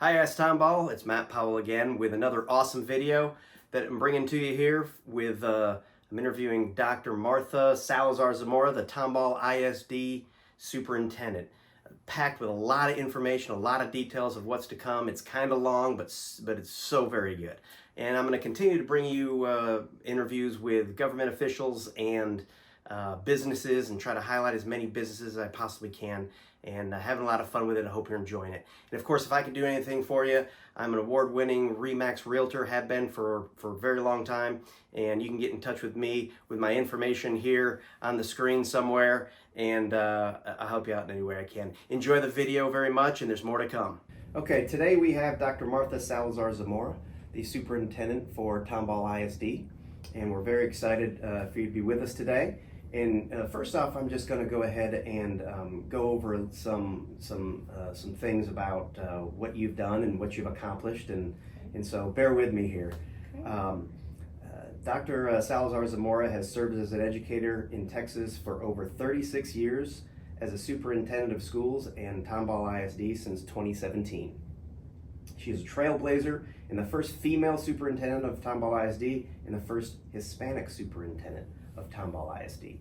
Hi, Tomball. It's Matt Powell again with another awesome video that I'm bringing to you here with, I'm interviewing Dr. Martha Salazar-Zamora, the Tomball ISD Superintendent. Packed with a lot of information, a lot of details of what's to come. It's kind of long, but it's so very good. And I'm going to continue to bring you interviews with government officials and businesses and try to highlight as many businesses as I possibly can, and having a lot of fun with it. I hope you're enjoying it. And of course, if I can do anything for you, I'm an award-winning RE/MAX realtor, have been for a very long time, and you can get in touch with me with my information here on the screen somewhere, and I'll help you out in any way I can. Enjoy the video very much, and there's more to come. Okay, today we have Dr. Martha Salazar-Zamora, the superintendent for Tomball ISD, and we're very excited for you to be with us today. And first off, I'm just going to go ahead and go over some things about what you've done and what you've accomplished, and so bear with me here. Dr. Salazar-Zamora has served as an educator in Texas for over 36 years as a superintendent of schools and Tomball ISD since 2017. She is a trailblazer and the first female superintendent of Tomball ISD and the first Hispanic superintendent of Tomball ISD.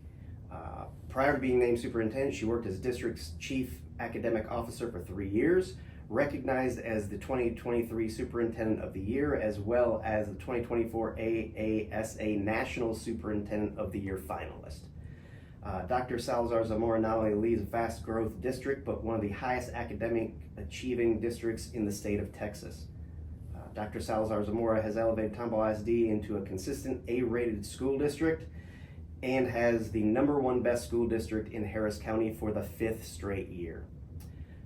Prior to being named superintendent, she worked as district's chief academic officer for 3 years, recognized as the 2023 Superintendent of the Year, as well as the 2024 AASA National Superintendent of the Year finalist. Dr. Salazar-Zamora not only leads a fast growth district, but one of the highest academic achieving districts in the state of Texas. Dr. Salazar-Zamora has elevated Tomball ISD into a consistent A-rated school district and has the #1 best school district in Harris County for the 5th straight year.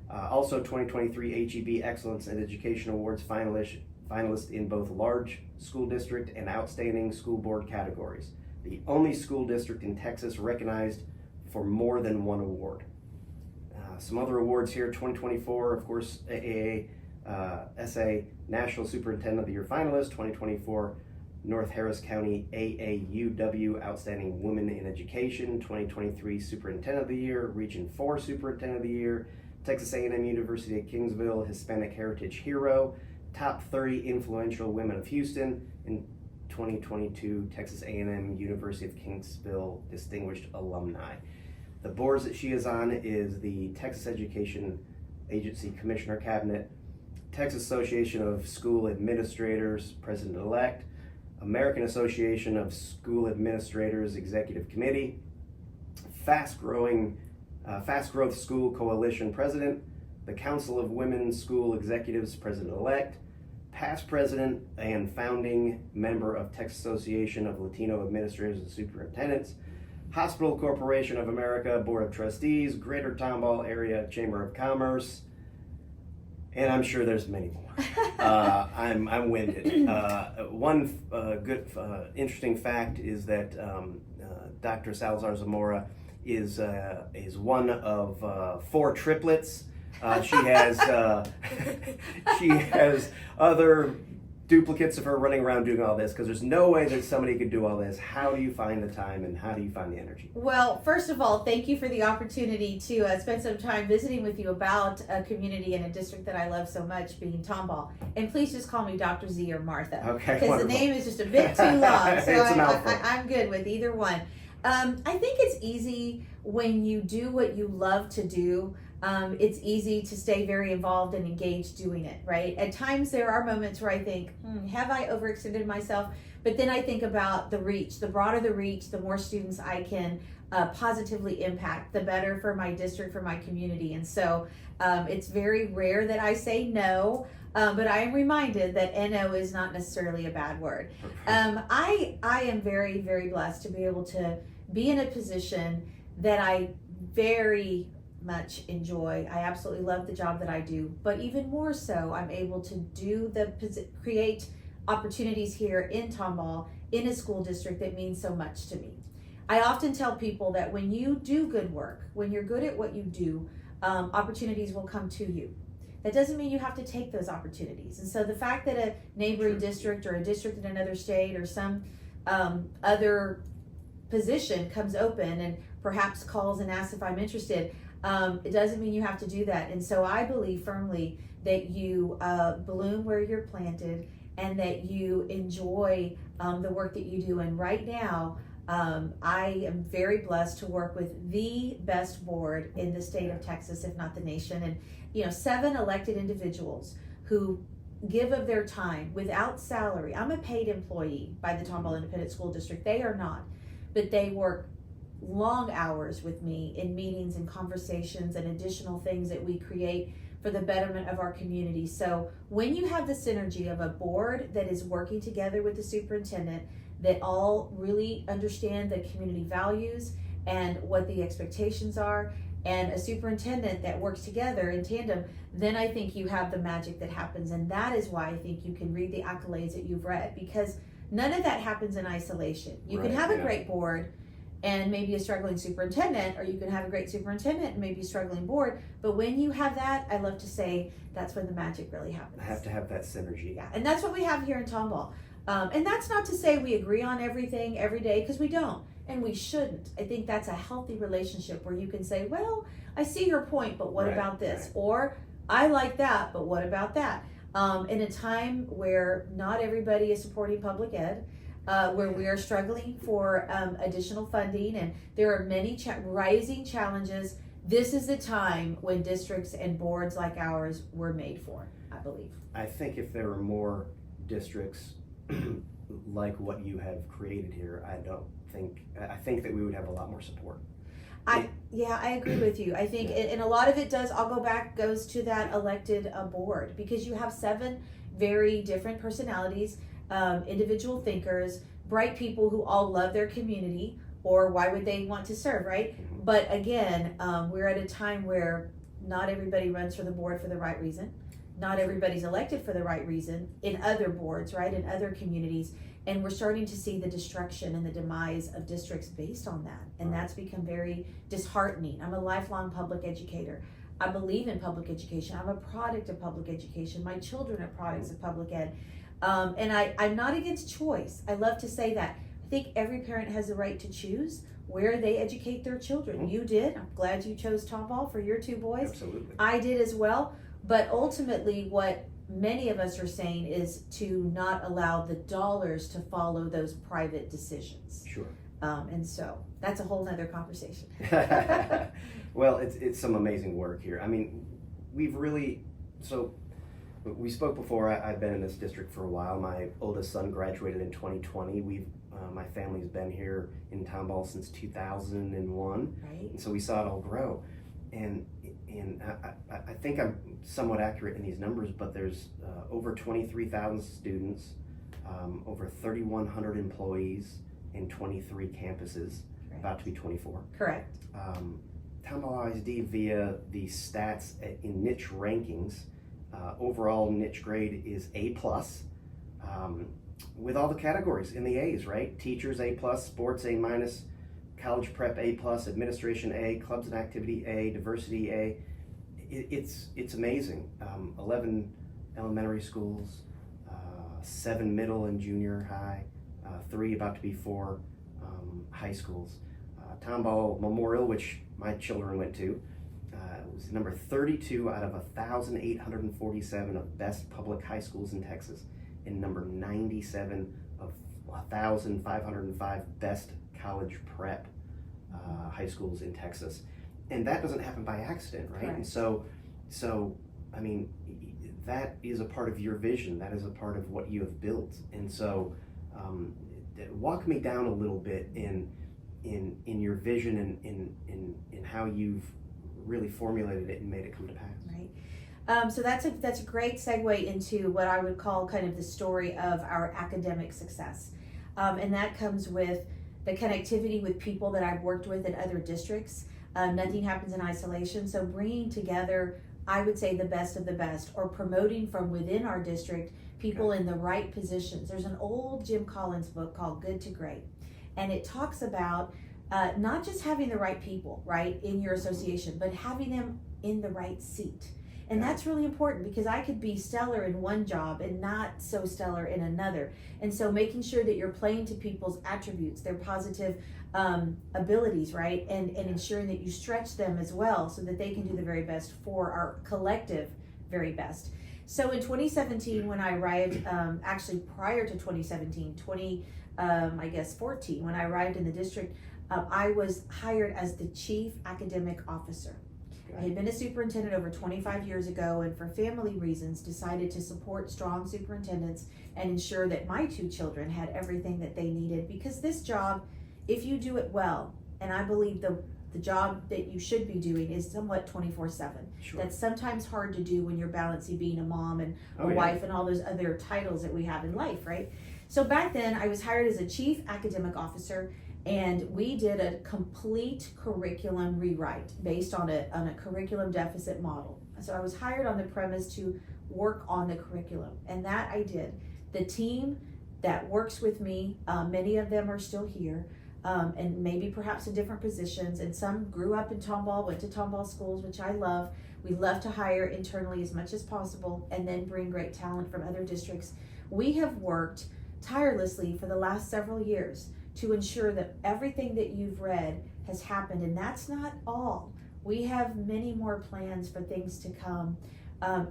Also 2023 HEB Excellence in Education Awards finalist in both large school district and outstanding school board categories. The only school district in Texas recognized for more than one award. Some other awards here: 2024, of course, AASA National Superintendent of the Year finalist, 2024 North Harris County AAUW Outstanding Women in Education, 2023 Superintendent of the Year, Region 4 Superintendent of the Year, Texas A&M University at Kingsville Hispanic Heritage Hero, Top 30 Influential Women of Houston, and 2022 Texas A&M University of Kingsville Distinguished Alumni. The boards that she is on is the Texas Education Agency Commissioner Cabinet, Texas Association of School Administrators President-elect, American Association of School Administrators Executive Committee, Fast Growth School Coalition President, the Council of Women School Executives President-elect, past president and founding member of Texas Association of Latino Administrators and Superintendents, Hospital Corporation of America Board of Trustees, Greater Tomball Area Chamber of Commerce, and I'm sure there's many more. I'm winded. One good, interesting fact is that Dr. Salazar-Zamora is one of 4 triplets. She has other duplicates of her running around doing all this, because there's no way that somebody could do all this. How do you find the time and how do you find the energy? Well, first of all, thank you for the opportunity to spend some time visiting with you about a community and a district that I love so much, being Tomball. And please just call me Dr. Z or Martha. Okay, because the name is just a bit too long. So I'm good with either one. I think it's easy when you do what you love to do. It's easy to stay very involved and engaged doing it, right? At times there are moments where I think, have I overextended myself? But then I think about the reach. The broader the reach, the more students I can positively impact, the better for my district, for my community. And so it's very rare that I say no, but I am reminded that NO is not necessarily a bad word. I am very, very blessed to be able to be in a position that I very much enjoy. I absolutely love the job that I do, but even more so, I'm able to create opportunities here in Tomball in a school district that means so much to me. I often tell people that when you do good work, when you're good at what you do, opportunities will come to you. That doesn't mean you have to take those opportunities. And so the fact that a neighboring district or a district in another state or some other position comes open and perhaps calls and asks if I'm interested, it doesn't mean you have to do that. And so I believe firmly that you bloom where you're planted, and that you enjoy the work that you do. And right now, I am very blessed to work with the best board in the state of Texas, if not the nation. And 7 elected individuals who give of their time without salary. I'm a paid employee by the Tomball Independent School District. They are not, but they work long hours with me in meetings and conversations and additional things that we create for the betterment of our community. So when you have the synergy of a board that is working together with the superintendent, that all really understand the community values and what the expectations are, and a superintendent that works together in tandem, then I think you have the magic that happens. And that is why I think you can read the accolades that you've read, because none of that happens in isolation. You can have a great board and maybe a struggling superintendent, or you can have a great superintendent and maybe a struggling board. But when you have that, I love to say that's when the magic really happens. I have to have that synergy. Yeah, and that's what we have here in Tomball. And that's not to say we agree on everything every day, because we don't, and we shouldn't. I think that's a healthy relationship where you can say, well, I see your point, but what about this? Or I like that, but what about that? In a time where not everybody is supporting public ed, where we are struggling for additional funding, and there are many rising challenges, this is the time when districts and boards like ours were made for, I believe. I think if there were more districts like what you have created here, I think that we would have a lot more support. I agree with you. I think, and a lot of it goes to that elected board, because you have 7 very different personalities, individual thinkers, bright people who all love their community, or why would they want to serve, right? Mm-hmm. But again, we're at a time where not everybody runs for the board for the right reason. Not everybody's elected for the right reason in other boards, right, in other communities. And we're starting to see the destruction and the demise of districts based on that. And that's become very disheartening. I'm a lifelong public educator. I believe in public education. I'm a product of public education. My children are products of public ed. And I'm not against choice. I love to say that. I think every parent has the right to choose where they educate their children. Mm-hmm. You did. I'm glad you chose Tomball for your 2 boys. Absolutely. I did as well. But ultimately, what many of us are saying is to not allow the dollars to follow those private decisions. Sure. And so that's a whole nother conversation. Well, it's some amazing work here. I mean, we spoke before. I've been in this district for a while. My oldest son graduated in 2020. My family's been here in Tomball since 2001. Right. And so we saw it all grow. And I think I'm somewhat accurate in these numbers, but there's over 23,000 students, over 3,100 employees in 23 campuses, Correct. About to be 24. Correct. Tomball ISD, via the stats in niche rankings, overall niche grade is A+, with all the categories in the A's, right? Teachers A+, sports A-, college prep A+, administration A, clubs and activity A, diversity A. It's amazing. 11 elementary schools, 7 middle and junior high, 3 about to be 4 high schools. Tomball Memorial, which my children went to, was number 32 out of 1,847 of best public high schools in Texas, and number 97 of 1,505 best college prep high schools in Texas. And that doesn't happen by accident, right? Correct. And so I mean, that is a part of your vision. That is a part of what you have built. And so walk me down a little bit in your vision and in how you've really formulated it and made it come to pass. Right. So that's a great segue into what I would call kind of the story of our academic success. And that comes with the connectivity with people that I've worked with in other districts. Nothing happens in isolation. So bringing together, I would say, the best of the best, or promoting from within our district people in the right positions. There's an old Jim Collins book called Good to Great, and it talks about not just having the right people, right, in your association, but having them in the right seat. And that's really important, because I could be stellar in one job and not so stellar in another. And so making sure that you're playing to people's attributes, their positive abilities, right? And ensuring that you stretch them as well so that they can do the very best for our collective very best. So in 2017, when I arrived, actually prior to 2017, 14, when I arrived in the district, I was hired as the chief academic officer. I had been a superintendent over 25 years ago, and for family reasons decided to support strong superintendents and ensure that my two children had everything that they needed, because this job, if you do it well, and I believe the job that you should be doing is somewhat 24/7. Sure. That's sometimes hard to do when you're balancing being a mom and a yeah. wife and all those other titles that we have in life, right? So back then I was hired as a chief academic officer, and we did a complete curriculum rewrite based on a curriculum deficit model. So I was hired on the premise to work on the curriculum, and that I did. The team that works with me, many of them are still here, and maybe perhaps in different positions, and some grew up in Tomball, went to Tomball schools, which I love. We love to hire internally as much as possible and then bring great talent from other districts. We have worked tirelessly for the last several years to ensure that everything that you've read has happened, and that's not all. We have many more plans for things to come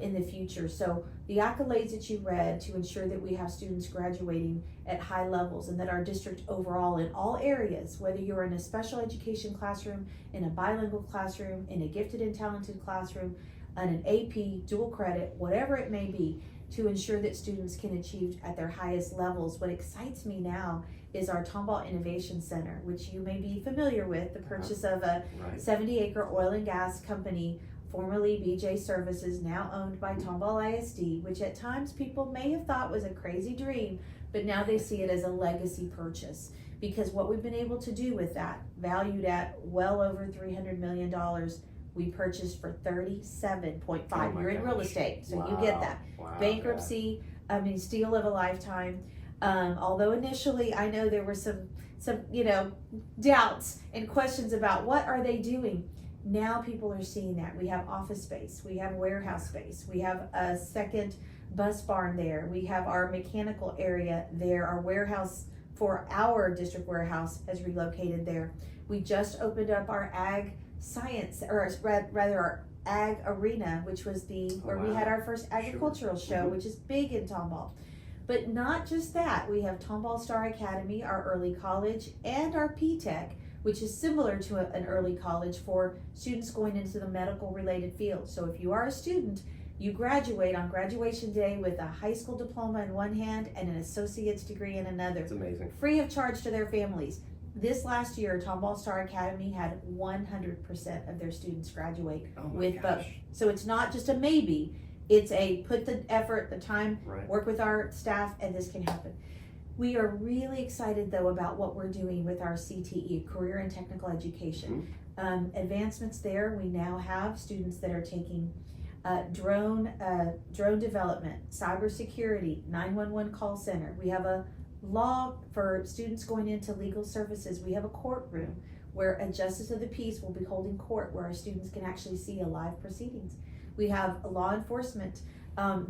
in the future. So the accolades that you read to ensure that we have students graduating at high levels, and that our district overall in all areas, whether you're in a special education classroom, in a bilingual classroom, in a gifted and talented classroom, on an AP, dual credit, whatever it may be, to ensure that students can achieve at their highest levels. What excites me now is our Tomball Innovation Center, which you may be familiar with, the purchase of a 70-acre oil and gas company, formerly BJ Services, now owned by Tomball ISD, which at times people may have thought was a crazy dream, but now they see it as a legacy purchase. Because what we've been able to do with that, valued at well over $300 million, we purchased for $37.5. You're in real estate, so you get that. Bankruptcy, steal of a lifetime. Although initially I know there were some doubts and questions about what are they doing. Now people are seeing that. We have office space, we have warehouse space, we have a second bus barn there, we have our mechanical area there, our warehouse for our district warehouse has relocated there. We just opened up our ag science, or rather our ag arena, which was where we had our first agricultural show, which is big in Tomball. But not just that, we have Tomball Star Academy, our early college, and our P-Tech, which is similar to an early college for students going into the medical related field. So if you are a student, you graduate on graduation day with a high school diploma in one hand and an associate's degree in another. It's amazing. Free of charge to their families. This last year, Tomball Star Academy had 100% of their students graduate with both. So it's not just a maybe, it's a put the effort, the time, work with our staff, and this can happen. We are really excited though about what we're doing with our CTE, Career and Technical Education. Advancements there, we now have students that are taking drone development, cybersecurity, 911 call center. We have a law for students going into legal services. We have a courtroom where a justice of the peace will be holding court, where our students can actually see a live proceedings. We have a law enforcement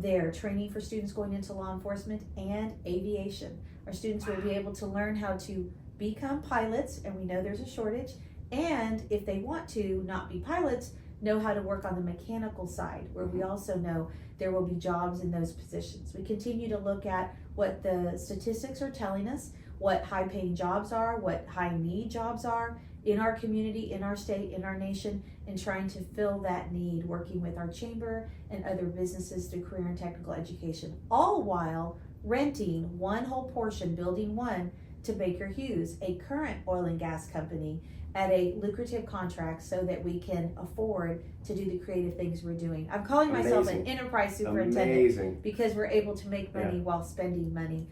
there, training for students going into law enforcement, and aviation. Our students will be able to learn how to become pilots, and we know there's a shortage, and if they want to not be pilots, know how to work on the mechanical side, where we also know there will be jobs in those positions. We continue to look at what the statistics are telling us, what high-paying jobs are, what high-need jobs are in our community, in our state, in our nation, and trying to fill that need, working with our chamber and other businesses through career and technical education, all while renting one whole portion, building one, to Baker Hughes, a current oil and gas company, at a lucrative contract so that we can afford to do the creative things we're doing. I'm calling myself an enterprise superintendent because we're able to make money while spending money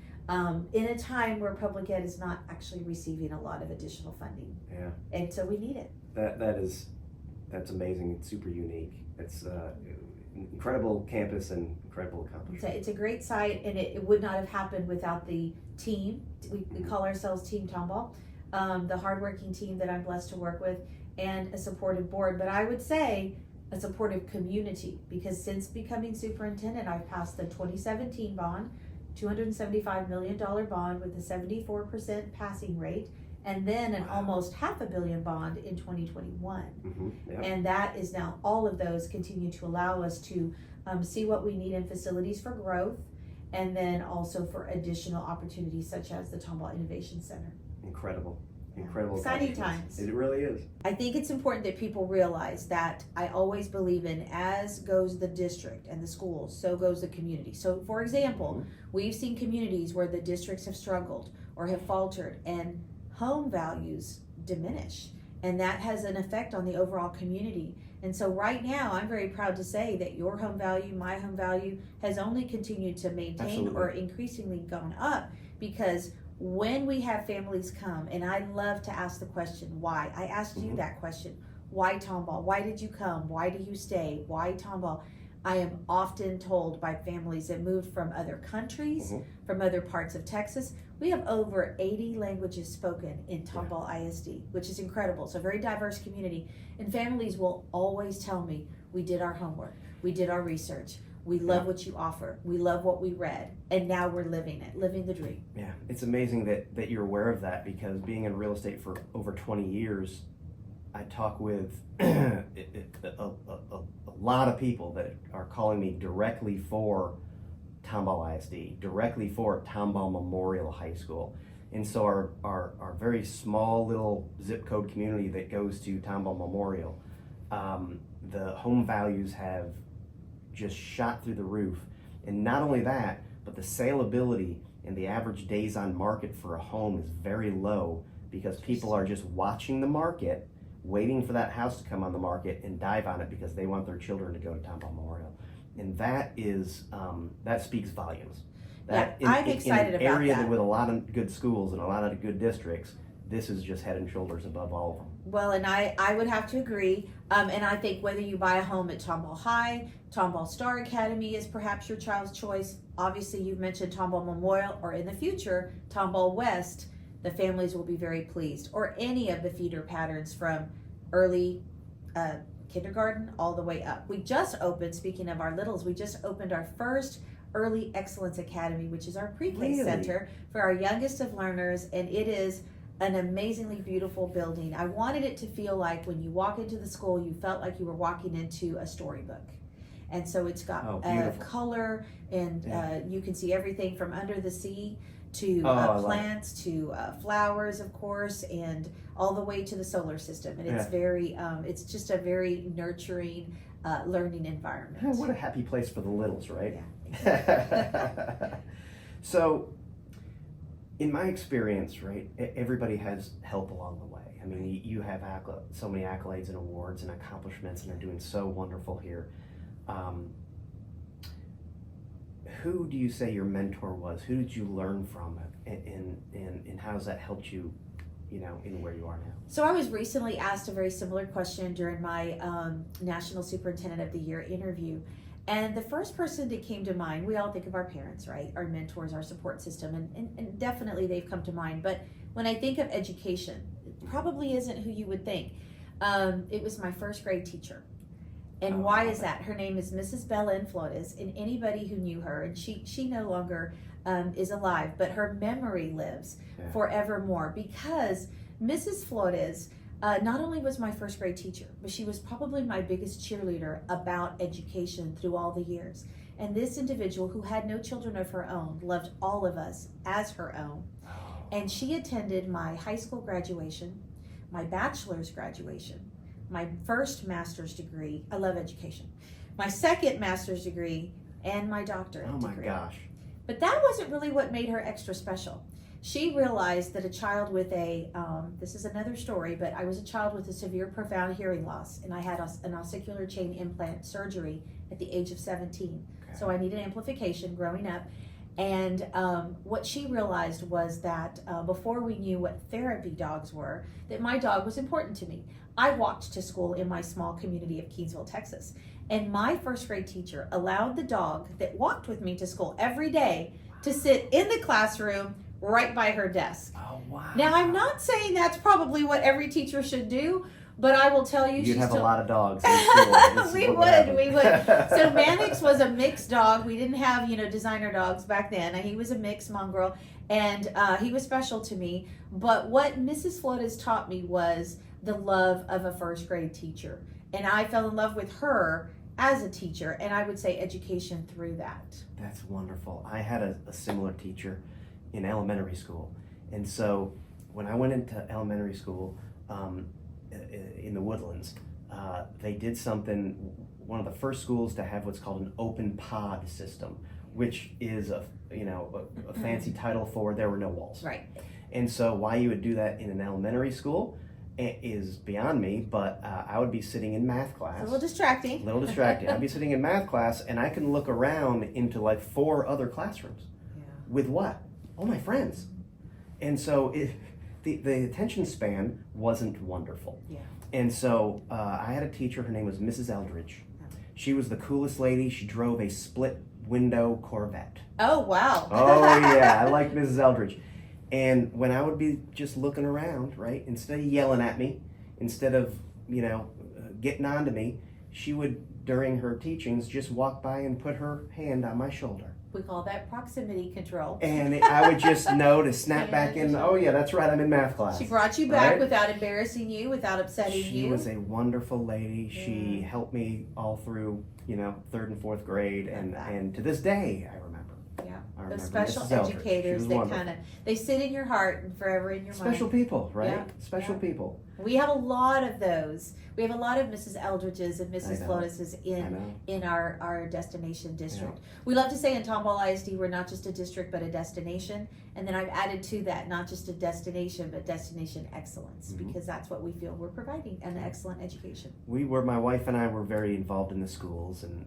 in a time where public ed is not actually receiving a lot of additional funding. And so we need it. That's amazing. It's super unique. It's incredible campus and incredible accomplishment. It's a great site, and it would not have happened without the team. We call ourselves Team Tomball. The hardworking team that I'm blessed to work with, and a supportive board, but I would say a supportive community, because since becoming superintendent, I've passed the 2017 bond, $275 million bond with a 74% passing rate, and then an almost $500 million bond in 2021. Yep. And that is now, all of those continue to allow us to see what we need in facilities for growth, and then also for additional opportunities such as the Tomball Innovation Center. Incredible. Exciting times. It really is. I think it's important that people realize that I always believe in, as goes the district and the schools, so goes the community. So for example, we've seen communities where the districts have struggled or have faltered and home values diminish, and that has an effect on the overall community. And so right now, I'm very proud to say that your home value, my home value, has only continued to maintain Absolutely. or increasingly gone up, because when we have families come, and I love to ask the question, why? I asked you that question. Why Tomball? Why did you come? Why do you stay? Why Tomball? I am often told by families that moved from other countries, from other parts of Texas. We have over 80 languages spoken in Tomball ISD, which is incredible. It's a very diverse community. And families will always tell me, we did our homework, we did our research, we love what you offer, we love what we read, and now we're living it, living the dream. Yeah, it's amazing that you're aware of that, because being in real estate for over 20 years, I talk with a lot of people that are calling me directly for Tomball ISD, directly for Tomball Memorial High School. And so our very small little zip code community that goes to Tomball Memorial, the home values have just shot through the roof. And not only that, but the saleability and the average days on market for a home is very low, because people are just watching the market, waiting for that house to come on the market and dive on it because they want their children to go to Tomball Memorial. And that is, that speaks volumes. That I'm excited in an about area that. with a lot of good schools and a lot of good districts, this is just head and shoulders above all of them. Well, and I would have to agree. And I think whether you buy a home at Tomball High, Tomball Star Academy is perhaps your child's choice. Obviously, you've mentioned Tomball Memorial, or in the future, Tomball West, the families will be very pleased. Or any of the feeder patterns from early kindergarten all the way up. We just opened, speaking of our littles, we just opened our first Early Excellence Academy, which is our pre-K center for our youngest of learners, and it is an amazingly beautiful building. I wanted it to feel like when you walk into the school, you felt like you were walking into a storybook. And so it's got color, and you can see everything from under the sea to plants to flowers, of course, and all the way to the solar system. And it's very, it's just a very nurturing learning environment. What a happy place for the littles, right? Yeah. So, in my experience, right, everybody has help along the way. I mean, you have so many accolades and awards and accomplishments, and are doing so wonderful here. Who do you say your mentor was? Who did you learn from, and how has that helped you, in where you are now? So I was recently asked a very similar question during my National Superintendent of the Year interview. And the first person that came to mind, we all think of our parents, right? Our mentors, our support system, and definitely they've come to mind. But when I think of education, it probably isn't who you would think. It was my first grade teacher. And why is that? Her name is Mrs. Belen Flores, and anybody who knew her, and she no longer is alive, but her memory lives forevermore, because Mrs. Flores not only was my first grade teacher, but she was probably my biggest cheerleader about education through all the years. And this individual, who had no children of her own, loved all of us as her own. And she attended my high school graduation, my bachelor's graduation, my first master's degree. I love education. My second master's degree, and my doctorate degree. Oh my gosh. But that wasn't really what made her extra special. She realized that a child with this is another story, but I was a child with a severe, profound hearing loss, and I had an ossicular chain implant surgery at the age of 17. Okay. So I needed amplification growing up. And what she realized was that before we knew what therapy dogs were, that my dog was important to me. I walked to school in my small community of Keensville, Texas. And my first grade teacher allowed the dog that walked with me to school every day to sit in the classroom right by her desk. Oh, wow. Now, I'm not saying that's probably what every teacher should do, But I will tell you, you'd have a lot of dogs in school. we would. So Mannix was a mixed dog. We didn't have, designer dogs back then. He was a mixed mongrel, and he was special to me. But what Mrs. Flotas taught me was the love of a first grade teacher. And I fell in love with her as a teacher, and I would say education through that. That's wonderful. I had a similar teacher in elementary school. And so when I went into elementary school, in the Woodlands, they did something, one of the first schools to have what's called an open pod system, which is a fancy title for there were no walls. Right. And so why you would do that in an elementary school is beyond me, but I would be sitting in math class. It's a little distracting. I'd be sitting in math class, and I can look around into like 4 other classrooms. Yeah. With what? All my friends. And so the attention span wasn't wonderful. Yeah. And so I had a teacher, her name was Mrs. Eldridge. She was the coolest lady. She drove a split window Corvette. Oh, wow. Oh yeah, I like Mrs. Eldridge. And when I would be just looking around, right, instead of yelling at me, instead of, getting on to me, she would, during her teachings, just walk by and put her hand on my shoulder. We call that proximity control. And I would just know to snap back in, oh yeah, that's right, I'm in math class. She brought you back without embarrassing you, without upsetting you. She was a wonderful lady. Yeah. She helped me all through, 3rd and 4th grade, and to this day, I remember. Yeah, those special educators, they sit in your heart and forever in your mind. Special people, right? Yeah. Special people. We have a lot of those. We have a lot of Mrs. Eldridges and Mrs. Flotuses in our destination district. Yeah. We love to say in Tomball ISD, we're not just a district, but a destination. And then I've added to that, not just a destination, but destination excellence, because that's what we feel we're providing, an excellent education. My wife and I were very involved in the schools, and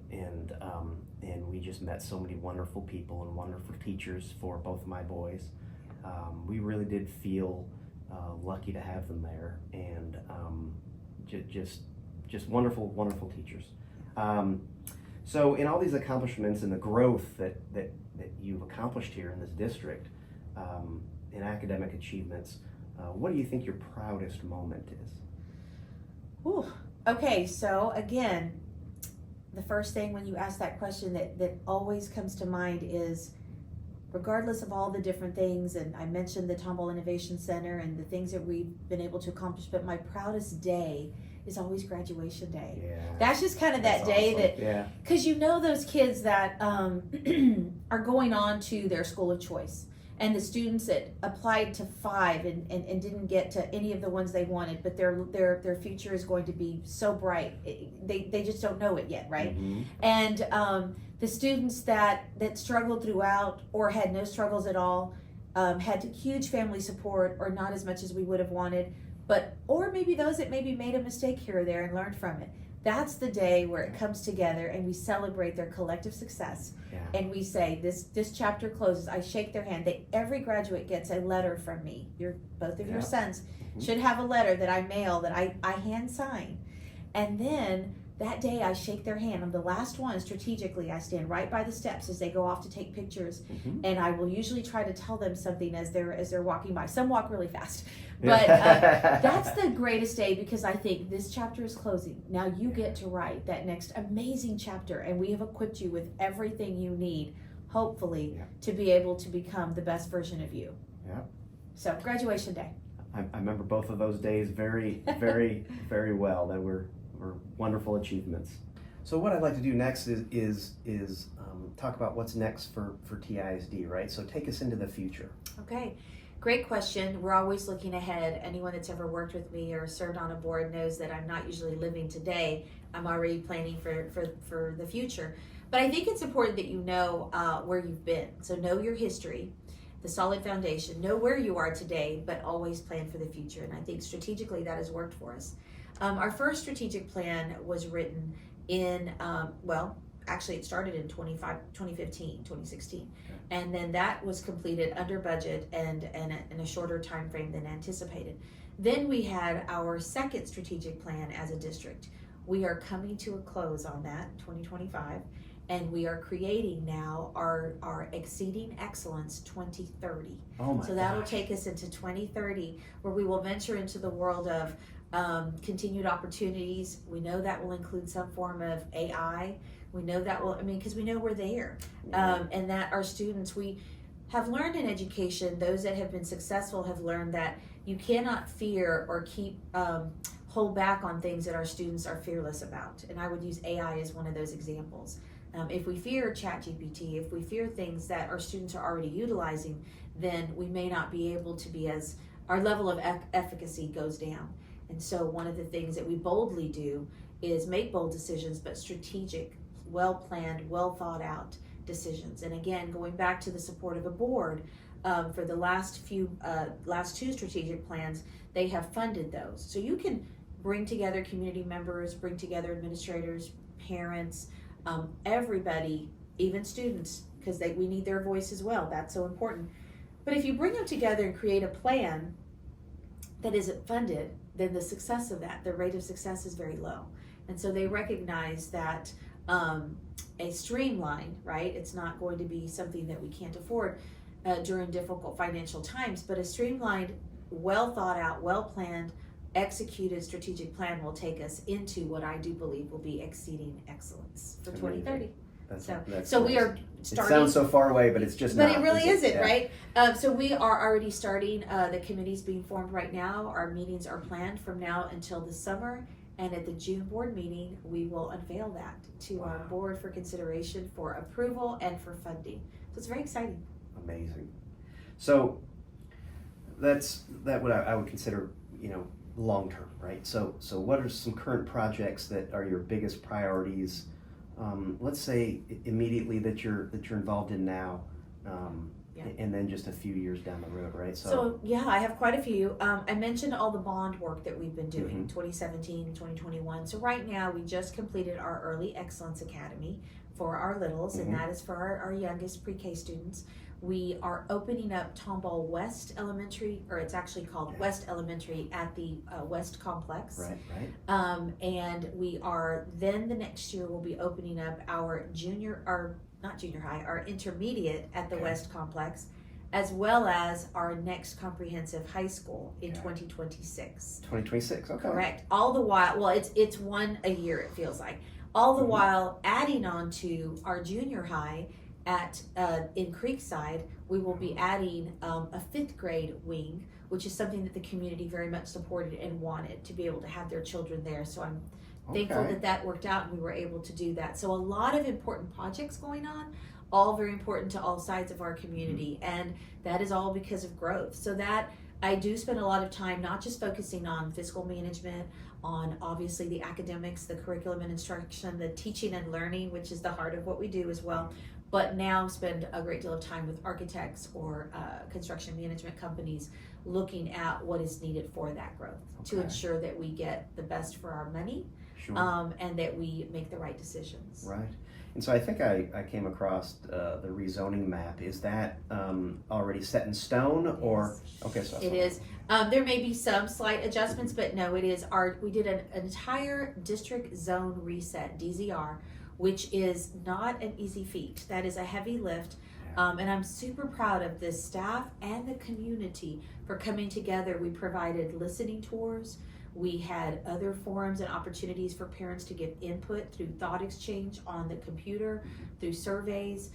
we just met so many wonderful people and wonderful teachers for both of my boys. We really did feel lucky to have them there, and just wonderful, wonderful teachers. So in all these accomplishments and the growth that you've accomplished here in this district, in academic achievements, what do you think your proudest moment is? Ooh. Okay, so again, the first thing when you ask that question that always comes to mind is, regardless of all the different things, and I mentioned the Tomball Innovation Center and the things that we've been able to accomplish, but my proudest day is always graduation day. Yeah. That's just kind of that day awesome. Because those kids that are going on to their school of choice, and the students that applied to 5 and didn't get to any of the ones they wanted, but their future is going to be so bright. They just don't know it yet, right? Mm-hmm. And the students that struggled throughout or had no struggles at all, had huge family support or not as much as we would have wanted, or maybe those that maybe made a mistake here or there and learned from it. That's the day where it comes together and we celebrate their collective success. Yeah. And we say, this chapter closes. I shake their hand. Every graduate gets a letter from me. Both of your sons should have a letter that I mail, that I hand sign. And then that day I shake their hand. I'm the last one. Strategically, I stand right by the steps as they go off to take pictures. Mm-hmm. And I will usually try to tell them something as they're walking by. Some walk really fast. But that's the greatest day, because I think this chapter is closing. Now you get to write that next amazing chapter, and we have equipped you with everything you need, hopefully, to be able to become the best version of you. Yeah. So graduation day. I remember both of those days very, very, very well. They were wonderful achievements. So what I'd like to do next is talk about what's next for TISD, right? So take us into the future. Okay. Great question. We're always looking ahead. Anyone that's ever worked with me or served on a board knows that I'm not usually living today. I'm already planning for the future. But I think it's important that you know where you've been. So know your history, the solid foundation. Know where you are today, but always plan for the future. And I think strategically that has worked for us. Our first strategic plan was written in, actually it started in 2015, 2016. Okay. And then that was completed under budget and in a shorter time frame than anticipated. Then we had our second strategic plan as a district. We are coming to a close on that, 2025, and we are creating now our Exceeding Excellence 2030. Oh my so that'll take us into 2030, where we will venture into the world of continued opportunities. We know that will include some form of AI. We know that will, because we know we're there. And that our students, we have learned in education, those that have been successful have learned that you cannot fear or hold back on things that our students are fearless about. And I would use AI as one of those examples. If we fear ChatGPT, if we fear things that our students are already utilizing, then we may not be able to be our level of efficacy goes down. And so one of the things that we boldly do is make bold decisions, but strategic, well-planned, well-thought-out decisions. And again, going back to the support of a board, for the last two strategic plans, they have funded those. So you can bring together community members, bring together administrators, parents, everybody, even students, because we need their voice as well. That's so important. But if you bring them together and create a plan that isn't funded, then the success of that, the rate of success is very low. And so they recognize that a streamline, right? It's not going to be something that we can't afford during difficult financial times, but a streamlined, well thought out, well planned, executed strategic plan will take us into what I do believe will be exceeding excellence for 2030. So we are starting. It sounds so far away, but it's just but not. It really isn't, yeah. Right? So we are already starting. The committee's being formed right now. Our meetings are planned from now until the summer. And at the June board meeting, we will unveil that to our board for consideration, for approval, and for funding. So it's very exciting. Amazing. So that's what I would consider, long term, right? So what are some current projects that are your biggest priorities? Let's say immediately that you're involved in now, and then just a few years down the road, right? So yeah, I have quite a few. I mentioned all the bond work that we've been doing, 2017, 2021. So right now we just completed our Early Excellence Academy for our littles, and that is for our youngest pre-K students. We are opening up Tomball West Elementary, or it's actually called West Elementary at the West Complex. Right. And we are, then the next year we'll be opening up our our intermediate at the West Complex, as well as our next comprehensive high school in 2026. 2026, okay. Correct. All the while, well, it's one a year, it feels like. All the while adding on to our junior high in Creekside, we will be adding a 5th grade wing, which is something that the community very much supported and wanted, to be able to have their children there. So I'm thankful that worked out and we were able to do that. So a lot of important projects going on, all very important to all sides of our community, and that is all because of growth. So that I do spend a lot of time not just focusing on fiscal management, on obviously the academics, the curriculum and instruction, the teaching and learning, which is the heart of what we do as well, but now spend a great deal of time with architects or construction management companies looking at what is needed for that growth to ensure that we get the best for our money. Sure. And that we make the right decisions. Right. And so I think I came across the rezoning map. Is that already set in stone, or okay? So it is. There may be some slight adjustments, but no, it is. We did an entire district zone reset (DZR), which is not an easy feat. That is a heavy lift. And I'm super proud of the staff and the community for coming together. We provided listening tours. We had other forums and opportunities for parents to give input through thought exchange on the computer, through surveys.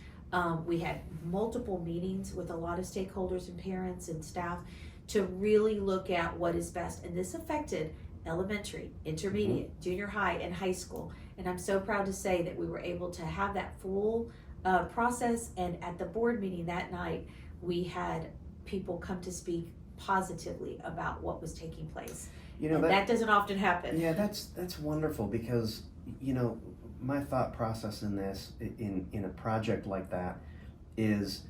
We had multiple meetings with a lot of stakeholders and parents and staff to really look at what is best. And this affected elementary, intermediate, junior high, and high school. And I'm so proud to say that we were able to have that full process. And at the board meeting that night, we had people come to speak positively about what was taking place. That doesn't often happen. Yeah, that's wonderful, because my thought process in this, in a project like that, is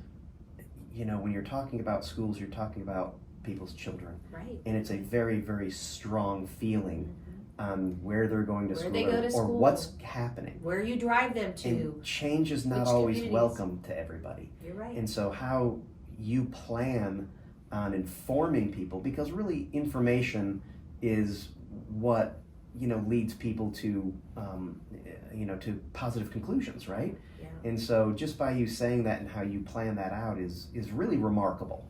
when you're talking about schools, you're talking about people's children, right? And it's a very, very strong feeling on where they're going to school, or what's happening, where you drive them to. And change is not always welcome to everybody. You're right. And so how you plan on informing people, because really information is what leads people to to positive conclusions, right? Yeah. And so just by you saying that and how you plan that out is really remarkable.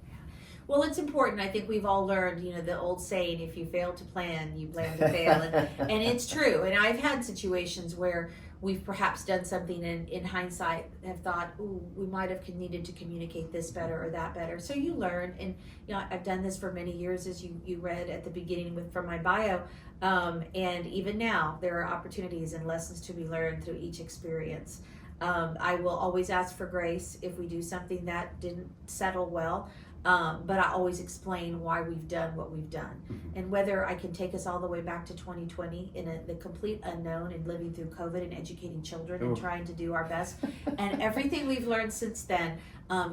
Well, it's important. I think we've all learned, the old saying, if you fail to plan, you plan to fail. And it's true. And I've had situations where we've perhaps done something and in hindsight have thought, ooh, we might have needed to communicate this better or that better. So you learn. And, I've done this for many years, as you read at the beginning from my bio. And even now, there are opportunities and lessons to be learned through each experience. I will always ask for grace if we do something that didn't settle well. But I always explain why we've done what we've done. Mm-hmm. And whether I can take us all the way back to 2020 in the complete unknown and living through COVID and educating children and trying to do our best. And everything we've learned since then,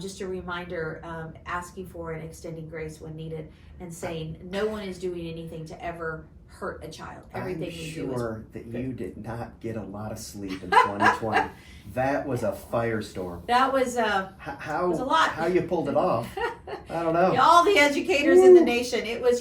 just a reminder, asking for and extending grace when needed and saying no one is doing anything to ever hurt a child. Everything I'm we sure do is that good. you did not get a lot of sleep in 2020. That was a firestorm. That was How was a lot. How you pulled it off? I don't know. All the educators in the nation. It was,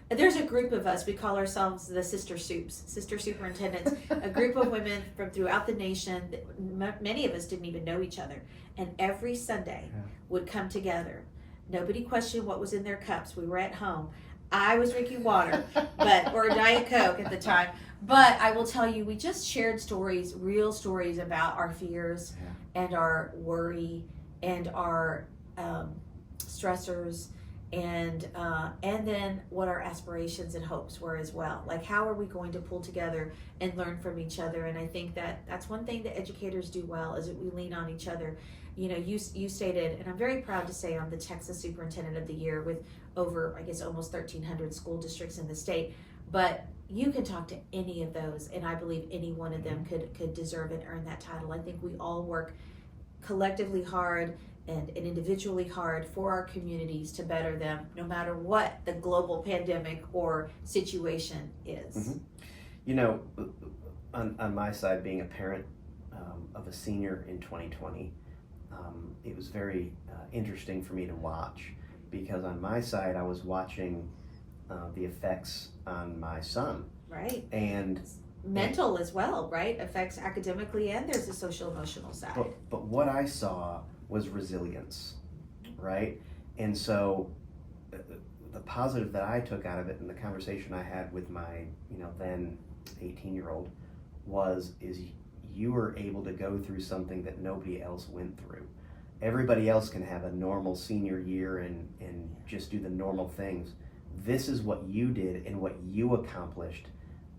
there's a group of us. We call ourselves the Sister Superintendents. A group of women from throughout the nation. Many of us didn't even know each other, and every Sunday would come together. Nobody questioned what was in their cups. We were at home. I was drinking water, or Diet Coke at the time. But I will tell you, we just shared stories, real stories about our fears and our worry and our stressors, and then what our aspirations and hopes were as well. Like, how are we going to pull together and learn from each other? And I think that's one thing that educators do well, is that we lean on each other. You stated, and I'm very proud to say, I'm the Texas Superintendent of the Year with over, I guess, almost 1,300 school districts in the state. But you can talk to any of those, and I believe any one of them could deserve and earn that title. I think we all work collectively hard and individually hard for our communities to better them, no matter what the global pandemic or situation is. Mm-hmm. On my side, being a parent of a senior in 2020, it was very interesting for me to watch, because on my side I was watching the effects on my son. Right. And mental as well, right? Affects academically, and there's the social emotional side. But what I saw was resilience, right? And so the positive that I took out of it, and the conversation I had with my then 18-year-old is you were able to go through something that nobody else went through. Everybody else can have a normal senior year and just do the normal things. This is what you did and what you accomplished,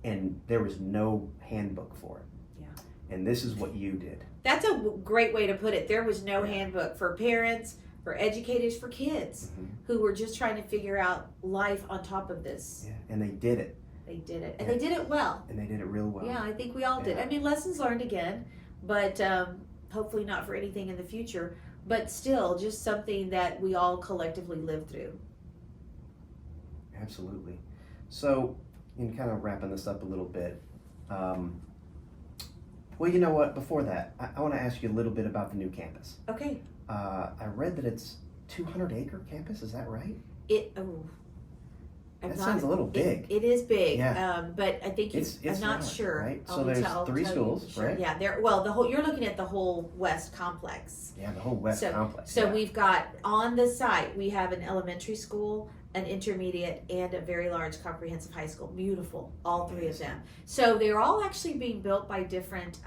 and there was no handbook for it. Yeah. And this is what you did. That's a great way to put it. There was no handbook for parents, for educators, for kids who were just trying to figure out life on top of this. Yeah, and they did it. They did it, and they did it well. And they did it real well. Yeah, I think we all did. I mean, lessons learned again, but hopefully not for anything in the future. But still, just something that we all collectively lived through. Absolutely. So, in kind of wrapping this up a little bit, well, you know what? Before that, I want to ask you a little bit about the new campus. Okay. I read that it's 200-acre campus. Is that right? That sounds a little big. It is big, yeah. But I think I'm not sure. Right? So there's three schools, right? Yeah, you're looking at the whole West complex. Yeah, the whole West complex. So we've got on the site, we have an elementary school, an intermediate, and a very large comprehensive high school. Beautiful, all three of them. So they're all actually being built by different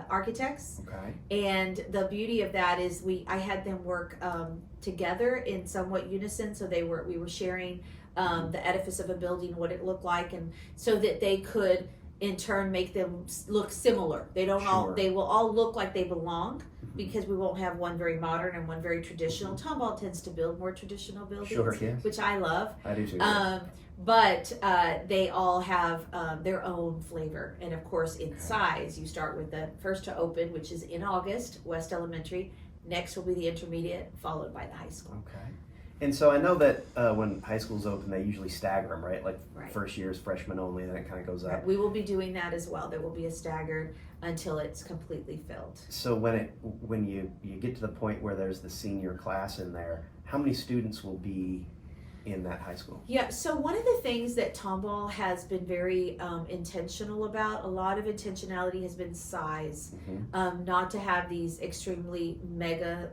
architects. Okay. And the beauty of that is I had them work together in somewhat unison. So we were sharing the edifice of a building, what it looked like, and so that they could in turn make them look similar. They will all look like they belong, because we won't have one very modern and one very traditional. Tomball tends to build more traditional buildings, which I love. I do too. But they all have their own flavor, and of course in size. You start with the first to open, which is in August, West Elementary. Next will be the intermediate, followed by the high school. Okay. And so I know that when high schools open, they usually stagger them, right? Like first year is freshmen only, then it kind of goes up. Right. We will be doing that as well. There will be a staggered until it's completely filled. So when you get to the point where there's the senior class in there, how many students will be in that high school? Yeah, so one of the things that Tomball has been very intentional about, a lot of intentionality has been size, not to have these extremely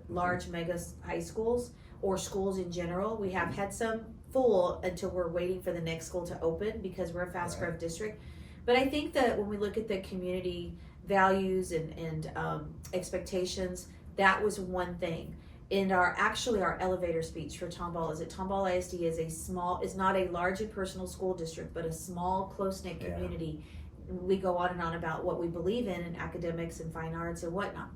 large mega high schools. or schools in general. We have had some full until we're waiting for the next school to open because we're a fast growth district. But I think that when we look at the community values and expectations, that was one thing. And our elevator speech for Tomball is that Tomball ISD is not a large and personal school district, but a small, close-knit community. We go on and on about what we believe in academics and fine arts and whatnot.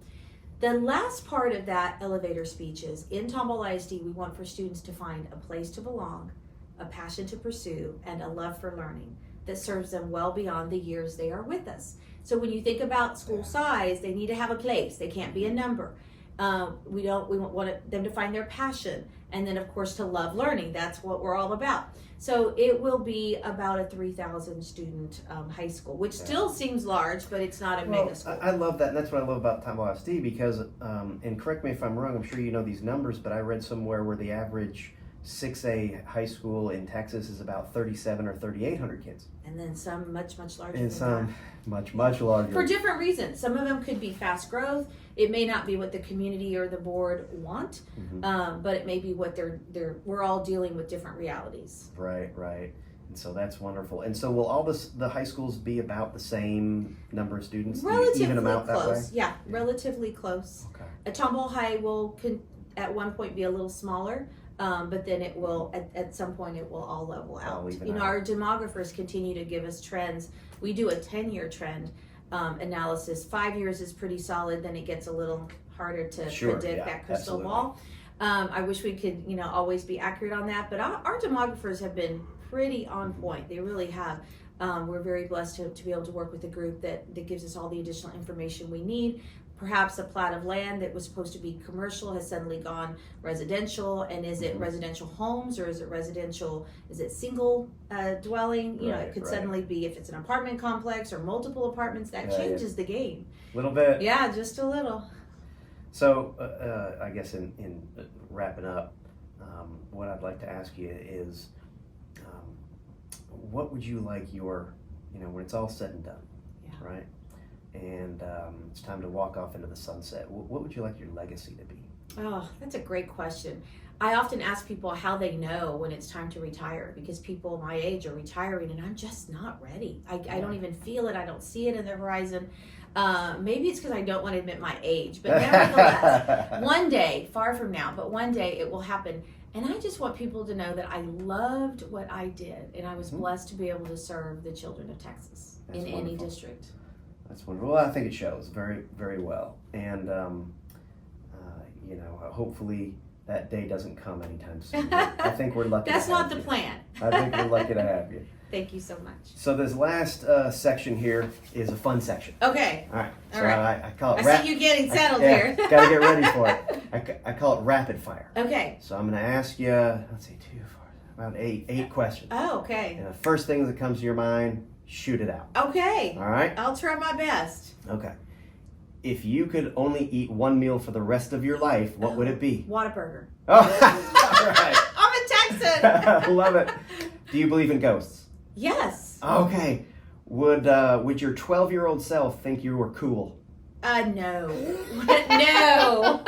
The last part of that elevator speech is, in Tomball ISD, we want for students to find a place to belong, a passion to pursue, and a love for learning that serves them well beyond the years they are with us. So when you think about school size, they need to have a place. They can't be a number. We want them to find their passion, and then of course to love learning. That's what we're all about. So it will be about a 3,000 student high school, which still seems large, but it's not a mega school. I love that, and that's what I love about Tomball ISD because, and correct me if I'm wrong, I'm sure you know these numbers, but I read somewhere where the average 6A high school in Texas is about 3,700 or 3,800 kids. And then some much larger. And some much larger. For different reasons. Some of them could be fast growth. It may not be what the community or the board want, but it may be what we're all dealing with different realities. Right. And so that's wonderful. And so will all the high schools be about the same number of students? Relatively even them out close. That way? Yeah, relatively close. Okay. A Tomball High will at one point be a little smaller. But then it will, at some point, it will all level out. Our demographers continue to give us trends. We do a 10-year trend analysis. 5 years is pretty solid. Then it gets a little harder to predict that crystal ball. I wish we could, always be accurate on that. But our demographers have been pretty on point. They really have. We're very blessed to be able to work with a group that gives us all the additional information we need. Perhaps a plot of land that was supposed to be commercial has suddenly gone residential, and is it residential homes or is it single dwelling? It could suddenly be, if it's an apartment complex or multiple apartments, that changes the game. A little bit. Yeah, just a little. So I guess in wrapping up, what I'd like to ask you is, what would you like when it's all said and done, right? And it's time to walk off into the sunset. What would you like your legacy to be? Oh, that's a great question. I often ask people how they know when it's time to retire, because people my age are retiring and I'm just not ready. I don't even feel it. I don't see it in the horizon. Maybe it's because I don't want to admit my age, but nevertheless, one day, far from now, but one day it will happen. And I just want people to know that I loved what I did, and I was blessed to be able to serve the children of Texas in any district. That's wonderful. Well, I think it shows very, very well. And, hopefully that day doesn't come anytime soon. I think we're lucky That's to have not the you. plan. I think we're lucky to have you. Thank you so much. So this last section here is a fun section. Okay. All right. So All right. I call it I see you getting settled here. Got to get ready for it. I call it rapid fire. Okay. So I'm going to ask you, let's see, about eight questions. Oh, okay. And the first thing that comes to your mind, shoot it out. Okay. All right? I'll try my best. Okay. If you could only eat one meal for the rest of your life, what would it be? Whataburger. Oh, all right. I'm a Texan. Love it. Do you believe in ghosts? Yes. Okay. Would your 12-year-old self think you were cool? No. No.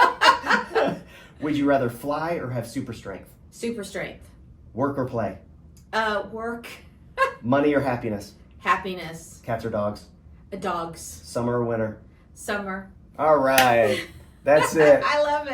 Would you rather fly or have super strength? Super strength. Work or play? Work. Money or happiness? Happiness. Cats or dogs? Dogs. Summer or winter? Summer. All right. That's it. I love it.